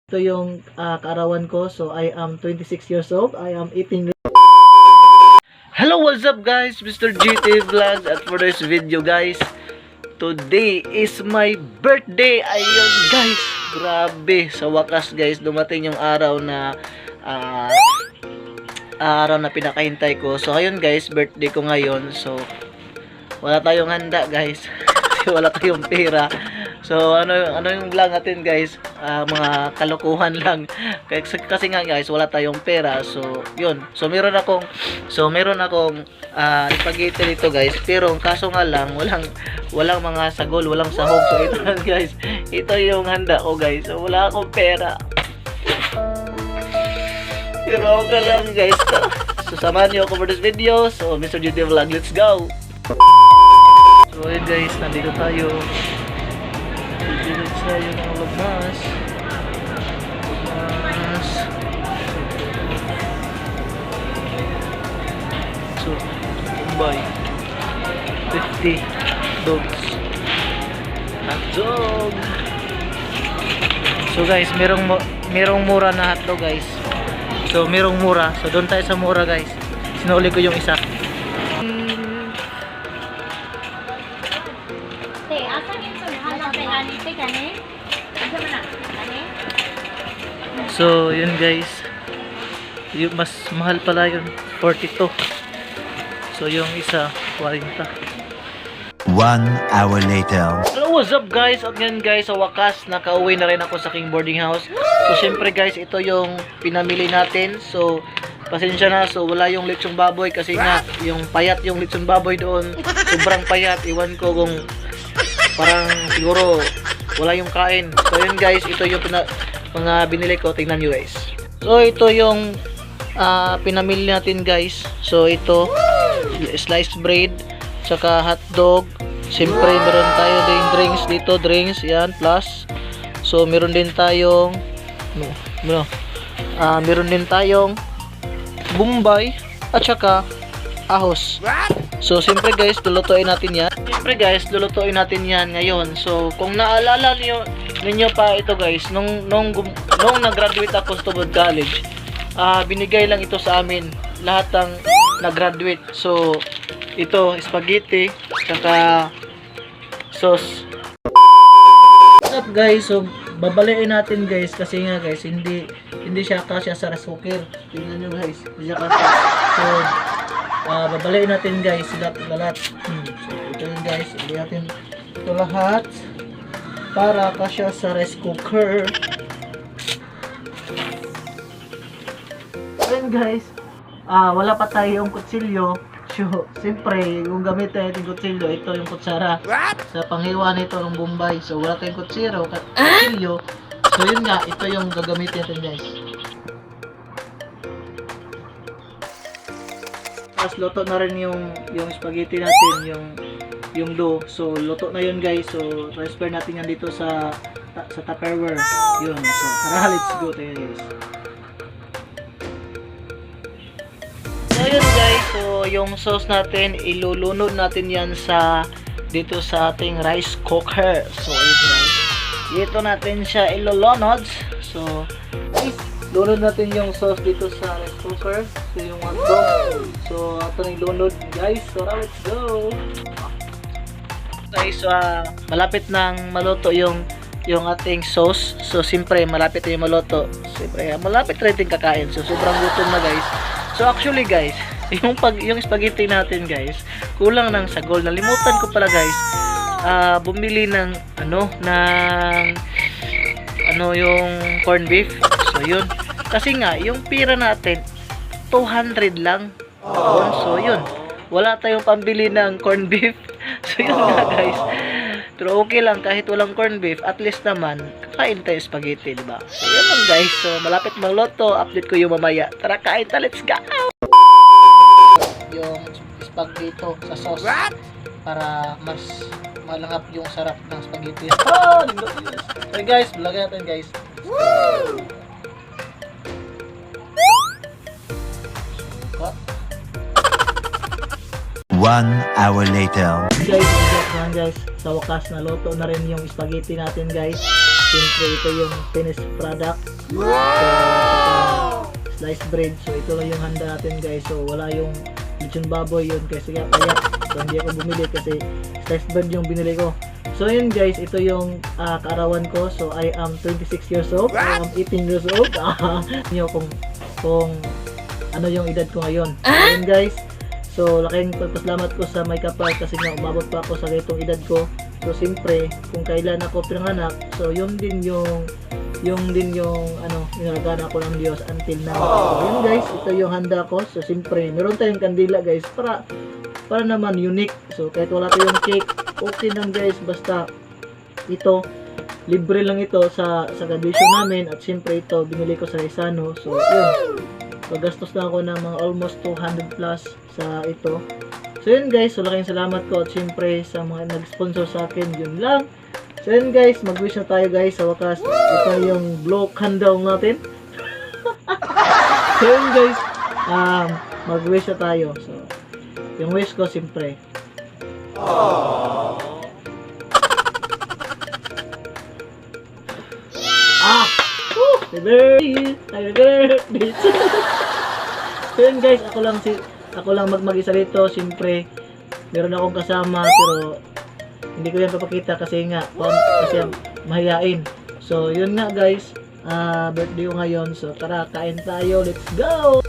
Ito yung kaarawan ko. So, I am 26 years old. I am eating. Hello, what's up guys? Mr. GT Vlogs. At for this video guys, today is my birthday. Ayun guys, grabe. Sa wakas guys, dumating yung araw na pinakahintay ko. So, ayun guys, birthday ko ngayon. So, wala tayong handa guys. Kasi wala tayong pera. So, ano yung vlog natin guys? Mga kalokohan lang. Kasi nga guys, wala tayong pera. So, yun. So, meron akong spaghetti dito guys. Pero, kaso nga lang, walang mga sagol, walang sahog. So, ito lang guys. Ito yung handa ko guys. So, wala akong pera. Pero, okay lang guys. So, samahan niyo ako for this video. So, Mr. GT Vlog, let's go! So, yun guys, nandito tayo. Dito tayo ng labas. So, buy 50 dogs. Hotdog. So guys, merong mura na hotdog guys. So, merong mura. So, doon tayo sa mura guys. Sinuli ko yung isa. So, yun guys. Yung mas mahal pala yun. 42. So, yung isa, 40. 1 hour later. Hello, what's up guys? At ngayon guys, sa wakas, nakauwi na rin ako sa King Boarding House. So, syempre guys, ito yung pinamili natin. So, pasensya na. So, wala yung lechong baboy kasi nga, yung payat yung lechong baboy doon. Sobrang payat. Iwan ko kung parang siguro wala yung kain. So, yun guys, ito yung mga binili ko. Tingnan nyo guys. So, ito yung pinamili natin guys. So, ito, sliced bread, tsaka hotdog. Siyempre, meron tayo din drinks dito. Drinks, yan, plus. So, meron din tayong meron din tayong Bombay at saka ahos. So, siyempre guys, lulutuin natin yan. Siyempre guys, lulutuin natin yan ngayon. So, kung naalala ninyo pa ito guys, nung nag-graduate ako sa Tubod College, binigay lang ito sa amin. Lahat ng nag-graduate. So, ito, spaghetti, saka sauce. What's up guys? So, babaliin natin guys kasi nga guys, hindi siya kasya sa rice cooker. Tingnan nyo guys, hindi siya kasya. So, babaliin natin guys lahat. So, ito yun guys, hindi natin ito lahat para kasya sa rice cooker. Then guys, wala pa tayong kutsilyo. So, siyempre, yung gamit natin kutsilyo, ito yung kutsara sa panghiwa nito ng Bombay. So, wala tayong kutsilyo. So, yun nga, ito yung gagamitin natin guys. Tapos, luto na rin yung spaghetti natin, yung dough. So, luto na yun guys. So, transfer natin yan dito sa Tupperware. Yun. So, tara, let's go tayo guys. So, yun guys. So, yung sauce natin, ilulunod natin yan dito sa ating rice cooker. So, ayun guys. Dito natin siya ilulunod. So, lunod natin yung sauce dito sa rice cooker. So, yung hotdog. So, ito na ilunod guys. So, let's go. Guys, malapit nang maluto yung ating sauce. So, siyempre, malapit na yung maluto. Siyempre, malapit rin din kakain. So, sobrang gutom na guys. So, actually guys, yung spaghetti natin guys, kulang ng sagol. Nalimutan ko pala guys, bumili ng yung corned beef. So, yun. Kasi nga, yung pira natin, 200 lang. So, yun. Wala tayong pambili ng corned beef. So, yun nga guys. Pero okay lang, kahit walang corned beef, at least naman, kakain tayo spaghetti, diba? So, yun lang guys. So, malapit magluto. Update ko yung mamaya. Tara, kain ta. Let's go! Yung spaghetti sa sauce. Para mas malangap yung sarap ng spaghetti. Oh! So, guys, vlog natin guys. Woo! 1 hour later. Guys, sa wakas naluto na rin yung spaghetti natin guys. Siyempre ito yung finished product. So, sliced bread. So, ito lang yung handa natin guys. So, wala yung lechon baboy yun kasi kaya so, hindi ako bumili kasi sliced bread yung binili ko. So yun guys, ito yung kaarawan ko. So I am 26 years old. I am 18 years old. Nyo kung ano yung edad ko ngayon. So yun guys. So laking pagpasalamat ko sa may kapal kasi nga umabot pa ako sa ganitong edad ko. So siyempre, kung kailan ako pinanganak, so yun din yung inalagaan ako ng Diyos until now. So yun guys, ito yung handa ko. So siyempre, meron tayong kandila guys para naman unique. So kahit wala tayong cake, okay lang guys, basta ito libre lang ito sa graduation namin at siyempre ito binili ko sa Rizano. So yun, so gastos na ako ng mga almost 200 plus sa ito. So yun guys, so laking salamat ko at siyempre sa mga nag-sponsor sa akin, yun lang. So yun guys, mag-wish na tayo guys sa wakas. Ito yung blow candle natin. So yun guys, mag-wish na tayo. So yung wish ko siyempre, happy birthday. So yun guys, ako lang mag-isa dito. Siyempre, meron akong kasama pero hindi ko yan papakita kasi mahihain. So yun nga guys, birthday ko ngayon. So tara, kain tayo. Let's go!